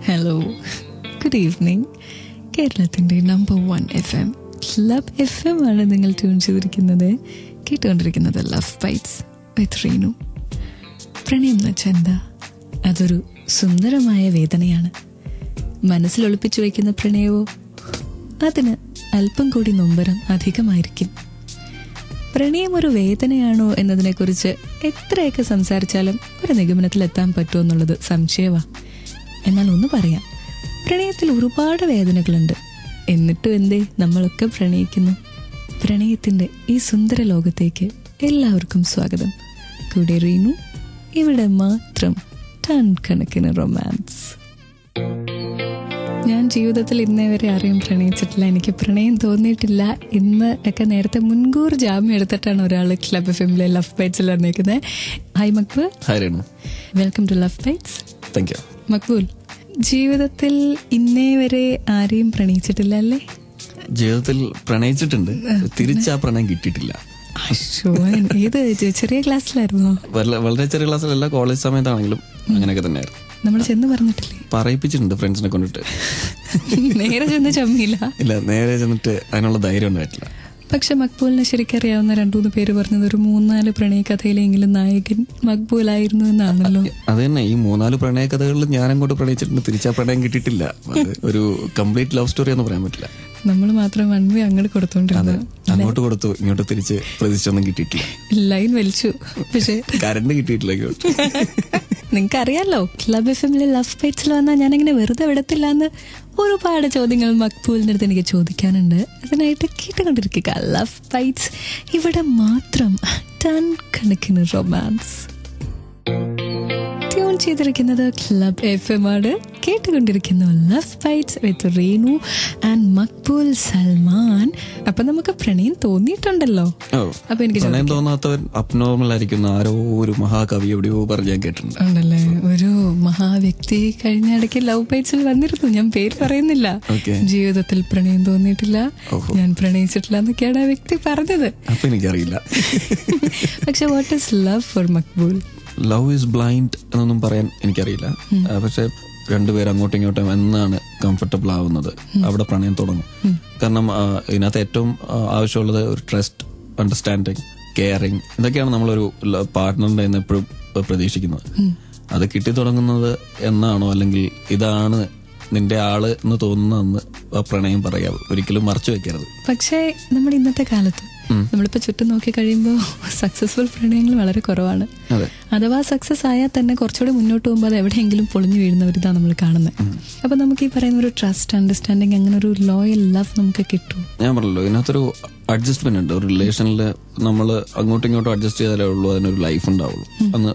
Hello, good evening. കേരളത്തിൻ്റെ number 1 FM club FM ആണ് നിങ്ങൾ ട്യൂൺ ചെയ്തിരിക്കുന്നത്. കേട്ടുകൊണ്ടിരിക്കുന്നത് ലവ് ബൈറ്റ്സ് വിത്ത് റീനു. പ്രണയം എന്ന് വെച്ചാൽ എന്താ? അതൊരു സുന്ദരമായ വേദനയാണ്. മനസ്സിൽ ഒളിപ്പിച്ചു വയ്ക്കുന്ന പ്രണയമോ അതിന് അല്പം കൂടി നൊമ്പരം അധികമായിരിക്കും. പ്രണയം ഒരു വേദനയാണോ എന്നതിനെക്കുറിച്ച് എത്രയൊക്കെ സംസാരിച്ചാലും ഒരു നിഗമനത്തിലെത്താൻ പറ്റുമോ എന്നുള്ളത് സംശയമാണ്. എന്നാൽ ഒന്ന് പറയാം, പ്രണയത്തിൽ ഒരുപാട് വേദനകളുണ്ട്. എന്നിട്ടും എന്തേ നമ്മളൊക്കെ പ്രണയിക്കുന്നു. പ്രണയത്തിൻ്റെ ഈ സുന്ദര ലോകത്തേക്ക് എല്ലാവർക്കും സ്വാഗതം. കൂടെ റീനു. ഇവിടെ മാത്രം ടൺ കണക്കിന് റൊമാൻസ്. ഞാൻ ജീവിതത്തിൽ ഇന്നേ വരെ ആരെയും പ്രണയിച്ചിട്ടില്ല, എനിക്ക് പ്രണയം തോന്നിയിട്ടില്ല എന്ന് ഒക്കെ നേരത്തെ മുൻകൂർ ജാമ്യം എടുത്തിട്ടാണ് ഒരാൾ ക്ലബ് എഫ്എമ്മിലെ ലവ് ബൈറ്റ്സിൽ വന്നേക്കുന്നത്. Hi Maqbool. Welcome to love bites. Thank you. Maqbool, ജീവിതത്തിൽ ഇന്നേ വരെ ആരെയും പ്രണയിച്ചിട്ടില്ല അല്ലേ? ജീവിതത്തിൽ പ്രണയിച്ചിട്ടുണ്ട്, തിരിച്ച് ആ പ്രണയം കിട്ടിയിട്ടില്ല. ഏത് ചെറിയ ക്ലാസ്സിലായിരുന്നോ? വളരെ ചെറിയ ക്ലാസ്സിലല്ല, കോളേജ് സമയത്താണെങ്കിലും അങ്ങനെയൊക്കെ തന്നെയായിരുന്നു. നമ്മൾ ചെന്ന് പറഞ്ഞിട്ടില്ലേ? പറയിപ്പിച്ചിട്ടുണ്ട് ഫ്രണ്ട്സിനെ കൊണ്ടിട്ട്. നേരെ ചെന്ന് ചമ്മിയില്ല? ഇല്ല, നേരെ ചെന്നിട്ട് അതിനുള്ള ധൈര്യം ഉണ്ടായിട്ടില്ല. പക്ഷെ മക്ബൂലിനെ ശരിക്കറിയാവുന്ന 2-3 പേര് പറഞ്ഞത് ഒരു 3-4 പ്രണയ കഥയിലെങ്കിലും നായകൻ മക്ബൂലായിരുന്നു എന്നാണല്ലോ. അത് തന്നെ, ഈ 3-4 പ്രണയ കഥകളിൽ ഞാൻ അങ്ങോട്ട് പ്രണയിച്ചിട്ടുണ്ട്, തിരിച്ചാ പ്രണയം കിട്ടിയിട്ടില്ല. ഒരു കംപ്ലീറ്റ് ലവ് സ്റ്റോറി എന്ന് പറയാൻ പറ്റില്ല. നമ്മൾ മാത്രം വൺവേ അങ്ങോട്ട് കൊടുത്തോണ്ടിരുന്നത്. അങ്ങോട്ട് കൊടുത്തു, ഇങ്ങോട്ട് തിരിച്ച് പ്രതീക്ഷിച്ചൊന്നും കിട്ടിയിട്ടില്ല. ലൈൻ വലിച്ചു, പക്ഷെ കറണ്ട് കിട്ടിയിട്ടില്ല. നിങ്ങൾക്ക് അറിയാലോ, ക്ലബ് എഫ്എമ്മിലെ ലവ് ബൈറ്റ്സിൽ വന്നാൽ ഞാനങ്ങനെ വെറുതെ വിടത്തില്ല എന്ന് ഒരുപാട് ചോദ്യങ്ങൾ മക്ബൂലിൻ്റെ അടുത്ത് എനിക്ക് ചോദിക്കാനുണ്ട്. അതിനായിട്ട് കേട്ടുകൊണ്ടിരിക്കുക ലവ് ബൈറ്റ്സ്. ഇവിടെ മാത്രം ടൺ കണക്കിന് റൊമാൻസ്. ട്യൂൺ ചെയ്തിരിക്കുന്നത് ക്ലബ് എഫ്എം ആണ്. കേട്ടുകൊണ്ടിരിക്കുന്നു love bites with Reenu and Maqbool Salman. അപ്പൊ നമുക്ക് പ്രണയം തോന്നിയിട്ടുണ്ടല്ലോ. അപ്പൊ എനിക്ക് പ്രണയം തോന്നാത്തവൻ അബ്നോർമൽ ആയിരിക്കുന്ന ആരോ ഒരു മഹാകവി എവിടെയോ പറഞ്ഞ് ഞാൻ കേട്ടിട്ടുണ്ട്. ഉണ്ടല്ലേ, ഒരു മഹാവ്യക്തി കഴിഞ്ഞ ഇടയ്ക്ക് ലവ് ബൈറ്റ്സിൽ വന്നിരുന്നു. ഞാൻ പേര് പറയുന്നില്ല. ജീവിതത്തിൽ പ്രണയം തോന്നിയിട്ടില്ല, ഞാൻ പ്രണയിച്ചിട്ടില്ല എന്നൊക്കെയാണ് ആ വ്യക്തി പറഞ്ഞത്. അപ്പൊ എനിക്കറിയില്ല. പക്ഷെ what is love for Maqbool? Love is blind എന്നൊന്നും പറയാൻ എനിക്കറിയില്ല. പക്ഷെ രണ്ടുപേരും അങ്ങോട്ടും ഇങ്ങോട്ടും എന്നാണ് കംഫർട്ടബിൾ ആവുന്നത് അവിടെ പ്രണയം തുടങ്ങും. കാരണം ഇതിനകത്ത് ഏറ്റവും ആവശ്യമുള്ളത് ഒരു ട്രസ്റ്റ്, അണ്ടർസ്റ്റാൻഡിങ്, കെയറിങ്, ഇതൊക്കെയാണ് നമ്മളൊരു പാർട്ട്ണറിന്റെ നിന്ന് എപ്പോഴും പ്രതീക്ഷിക്കുന്നത്. അത് കിട്ടി തുടങ്ങുന്നത് എന്നാണോ, അല്ലെങ്കിൽ ഇതാണ് നിന്റെ ആള് എന്ന് തോന്നുന്നതെന്ന് പ്രണയം പറയാവൂ. ഒരിക്കലും മറച്ചു വെക്കരുത്. പക്ഷേ നമ്മുടെ ഇന്നത്തെ കാലത്ത് നമ്മളിപ്പോ ചുറ്റും നോക്കി കഴിയുമ്പോൾ സക്സസ്ഫുൾ പ്രണയങ്ങൾ വളരെ കുറവാണ്. അഥവാ സക്സസ് ആയാൽ തന്നെ കുറച്ചുകൂടി മുന്നോട്ട് പോകുമ്പോൾ അത് എവിടെയെങ്കിലും പൊളിഞ്ഞു വീഴുന്നവരിതാണ് നമ്മൾ കാണുന്നത്. അപ്പൊ നമുക്ക് ഈ പറയുന്ന ഒരു ട്രസ്റ്റ്, അണ്ടർസ്റ്റാൻഡിങ്, അങ്ങനെ ഒരു ലോയൽ ലവ് നമുക്ക് കിട്ടും. ഞാൻ പറഞ്ഞല്ലോ, ഇതിനകത്തൊരു അഡ്ജസ്റ്റ്മെന്റ് ഉണ്ട്. ഒരു റിലേഷനിൽ നമ്മൾ അങ്ങോട്ടും ഇങ്ങോട്ടും അഡ്ജസ്റ്റ് ചെയ്താലേ ഉള്ളൂ അതിനൊരു ലൈഫ് ഉണ്ടാവുള്ളൂ. അന്ന്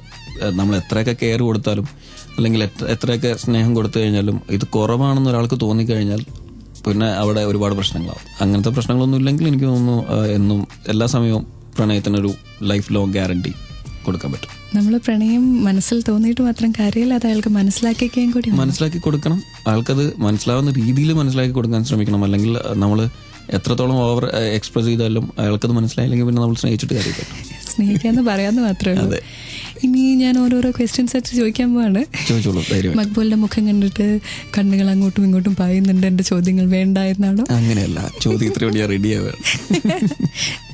നമ്മൾ എത്രയൊക്കെ കെയർ കൊടുത്താലും അല്ലെങ്കിൽ എത്രയൊക്കെ സ്നേഹം കൊടുത്തു കഴിഞ്ഞാലും ഇത് കുറവാണെന്ന് ഒരാൾക്ക് തോന്നിക്കഴിഞ്ഞാൽ പിന്നെ അവിടെ ഒരുപാട് പ്രശ്നങ്ങളാവും. അങ്ങനത്തെ പ്രശ്നങ്ങളൊന്നും ഇല്ലെങ്കിൽ എനിക്ക് തോന്നുന്നു എന്നും എല്ലാ സമയവും പ്രണയത്തിനൊരു ലൈഫ് ലോങ് ഗ്യാരണ്ടി കൊടുക്കാൻ പറ്റും. നമ്മൾ പ്രണയം മനസ്സിൽ തോന്നിയിട്ട് മാത്രം കാര്യമില്ല, അത് അയാൾക്ക് മനസ്സിലാക്കി കൊടുക്കണം. അയാൾക്കത് മനസ്സിലാവുന്ന രീതിയിൽ മനസ്സിലാക്കി കൊടുക്കാൻ ശ്രമിക്കണം. അല്ലെങ്കിൽ നമ്മൾ എത്രത്തോളം ഓവർ എക്സ്പ്രസ് ചെയ്താലും അയാൾക്കത് മനസ്സിലായില്ലെങ്കിൽ പിന്നെ നമ്മൾ സ്നേഹിച്ചിട്ട് കാര്യമില്ല. സ്നേഹിക്കാന്ന് പറയാന്ന് മാത്രമേ ഉള്ളൂ. ഇനി ഞാൻ ഓരോരോ ക്വസ്റ്റ്യൻസ് ആയിട്ട് ചോദിക്കാൻ പോവാണ്. മക്ബൂലിന്റെ മുഖം കണ്ടിട്ട് കണ്ണുകൾ അങ്ങോട്ടും ഇങ്ങോട്ടും പായുന്നുണ്ട്. എന്റെ ചോദ്യങ്ങൾ വേണ്ട എന്നാണോ? അങ്ങനെയല്ല, ചോദ്യത്തിനോട് റെഡിയാവുക.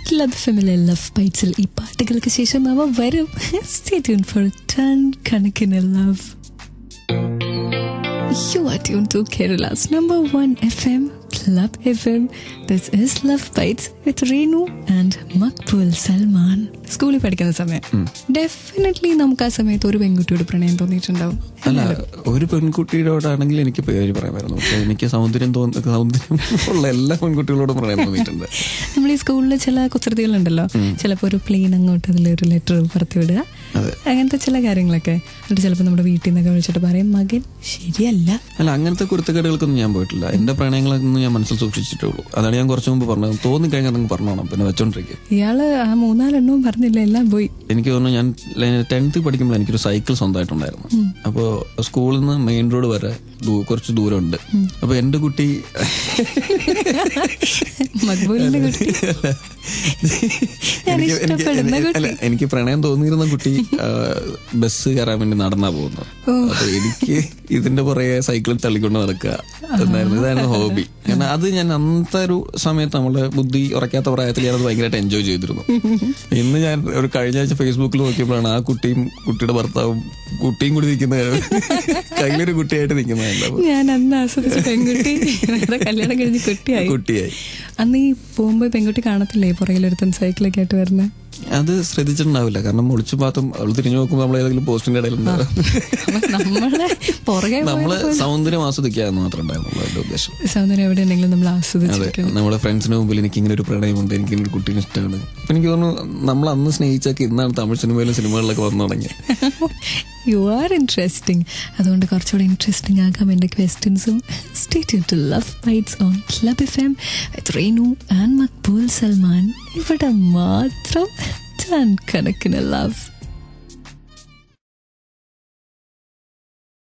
ക്ലബ് എഫ്എമ്മിലെ ലവ് ബൈറ്റ്സിൽ ഈ പാട്ടുകൾക്ക് ശേഷം അവ വരും. Stay tuned for ടൺ കണക്കിന് love. You are tuned to Kerala's number 1 FM, Club FM. This is Love Bites with Reenu and Maqbool Salman. സ്കൂളിൽ പഠിക്കുന്ന സമയം ഡെഫിനറ്റ്ലി നമുക്ക് ആ സമയത്ത് ഒരു പെൺകുട്ടിയോട് പ്രണയം തോന്നിയിട്ടുണ്ടാവും. അല്ല, ഒരു പെൺകുട്ടിയോടാണെങ്കിൽ എനിക്ക് പേര് പറയാമായിരുന്നു. പക്ഷെ എനിക്ക് സൗന്ദര്യം ഉള്ള എല്ലാ പെൺകുട്ടികളോടും പ്രണയം തോന്നിയിട്ടുണ്ട്. നമ്മൾ ഈ സ്കൂളിൽ ചില കുസൃതികളുണ്ടല്ലോ, ചിലപ്പോൾ ഒരു പ്ലെയിൻ അങ്ങോട്ട് അതിലൊരു ലെറ്റർ പറത്തി വിടുക, അങ്ങനത്തെ ചില കാര്യങ്ങളൊക്കെ. എന്നിട്ട് ചിലപ്പോൾ നമ്മുടെ വീട്ടിൽ നിന്നൊക്കെ വിളിച്ചിട്ട് പറയും മകൻ ശരിയല്ല. അല്ല, അങ്ങനത്തെ കുരുത്തക്കേടുകൾക്കൊന്നും ഞാൻ പോയിട്ടില്ല. എന്റെ പ്രണയങ്ങളൊന്നും എന്ന് ഞാൻ മനസ്സിൽ സൂക്ഷിച്ചിട്ടുള്ളൂ. അതാണ് ഞാൻ കുറച്ച് മുമ്പ് പറഞ്ഞത്. തോന്നിക്കഴിഞ്ഞാൽ നിങ്ങൾ പറഞ്ഞോണം, പിന്നെ വെച്ചോണ്ടിരിക്കും. ഇയാള് ആ 3-4 എണ്ണവും പറഞ്ഞില്ല, എല്ലാം പോയി. എനിക്ക് തോന്നുന്നു ഞാൻ 10th പഠിക്കുമ്പോൾ എനിക്കൊരു സൈക്കിൾ സ്വന്തമായിട്ടുണ്ടായിരുന്നു. അപ്പോൾ സ്കൂളിൽ നിന്ന് മെയിൻ റോഡ് വരെ കുറച്ച് ദൂരമുണ്ട്. അപ്പൊ എന്റെ കുട്ടി എനിക്ക് പ്രണയം തോന്നിയിരുന്ന കുട്ടി ബസ് കയറാൻ വേണ്ടി നടന്നാ പോകുന്നത്. അപ്പൊ എനിക്ക് ഇതിന്റെ പുറകെ സൈക്കിളിൽ തള്ളിക്കൊണ്ട് നടക്കുക എന്നായിരുന്നു, ഇതായിരുന്നു ഹോബി. കാരണം അത് ഞാൻ അന്നത്തെ ഒരു സമയത്ത് നമ്മള് ബുദ്ധി ഉറക്കാത്ത പ്രായത്തിൽ ഞാനത് ഭയങ്കരമായിട്ട് എൻജോയ് ചെയ്തിരുന്നു. ഇന്ന് ഞാൻ ഒരു കഴിഞ്ഞ ആഴ്ച ഫേസ്ബുക്കിൽ നോക്കിയപ്പോഴാണ് ആ കുട്ടിയും കുട്ടിയുടെ ഭർത്താവും കുട്ടിയും കൂടി നിൽക്കുന്ന കയ്യിലൊരു കുട്ടിയായിട്ട് നിൽക്കുന്നതല്ല. ഞാൻ അന്ന് ആസ്വദിച്ച പെൺകുട്ടി കല്യാണം കഴിഞ്ഞ് കുട്ടിയായി. അന്ന് ഈ പോകുമ്പോ പെൺകുട്ടി കാണത്തില്ലേ പുറകിലൊരുത്തൻ സൈക്കിളൊക്കെ ആയിട്ട് വരുന്ന? അത് ശ്രദ്ധിച്ചിട്ടുണ്ടാവില്ല. കാരണം ഒളിച്ചു പാത്തും അവൾ തിരിഞ്ഞു നോക്കുമ്പോൾ നമ്മൾ ഏതെങ്കിലും പോസ്റ്റിന്റെ ഇടയിലുണ്ടാവും. നമ്മള് സൗന്ദര്യം ആസ്വദിക്കുക എന്ന് മാത്രം ഉണ്ടായിരുന്നു എന്റെ ഉദ്ദേശം. സൗന്ദര്യം എവിടെ ഉണ്ടെങ്കിലും നമ്മൾ ആസ്വദിച്ചു. നമ്മുടെ ഫ്രണ്ട്സിന് മുമ്പിൽ എനിക്ക് ഇങ്ങനെ ഒരു പ്രണയമുണ്ട്, എനിക്ക് ഇങ്ങനെ ഒരു കുട്ടീനെ ഇഷ്ടമാണ്. അപ്പൊ എനിക്ക് തോന്നുന്നു നമ്മൾ അന്ന് സ്നേഹിച്ചൊക്കെ ഇന്നാണ് തമിഴ് സിനിമയിലും സിനിമകളിലൊക്കെ വന്നു തുടങ്ങിയത്. You are interesting. അതുകൊണ്ട് കുറച്ചുകൂടെ ഇൻട്രസ്റ്റിംഗ് ആകാം എന്റെ ക്വസ്റ്റ്യൻസും. Stay tuned to love bites on club FM with Reenu and Maqbool Salman. ഇവിടെ മാത്രം കണക്കിന് ലവ്.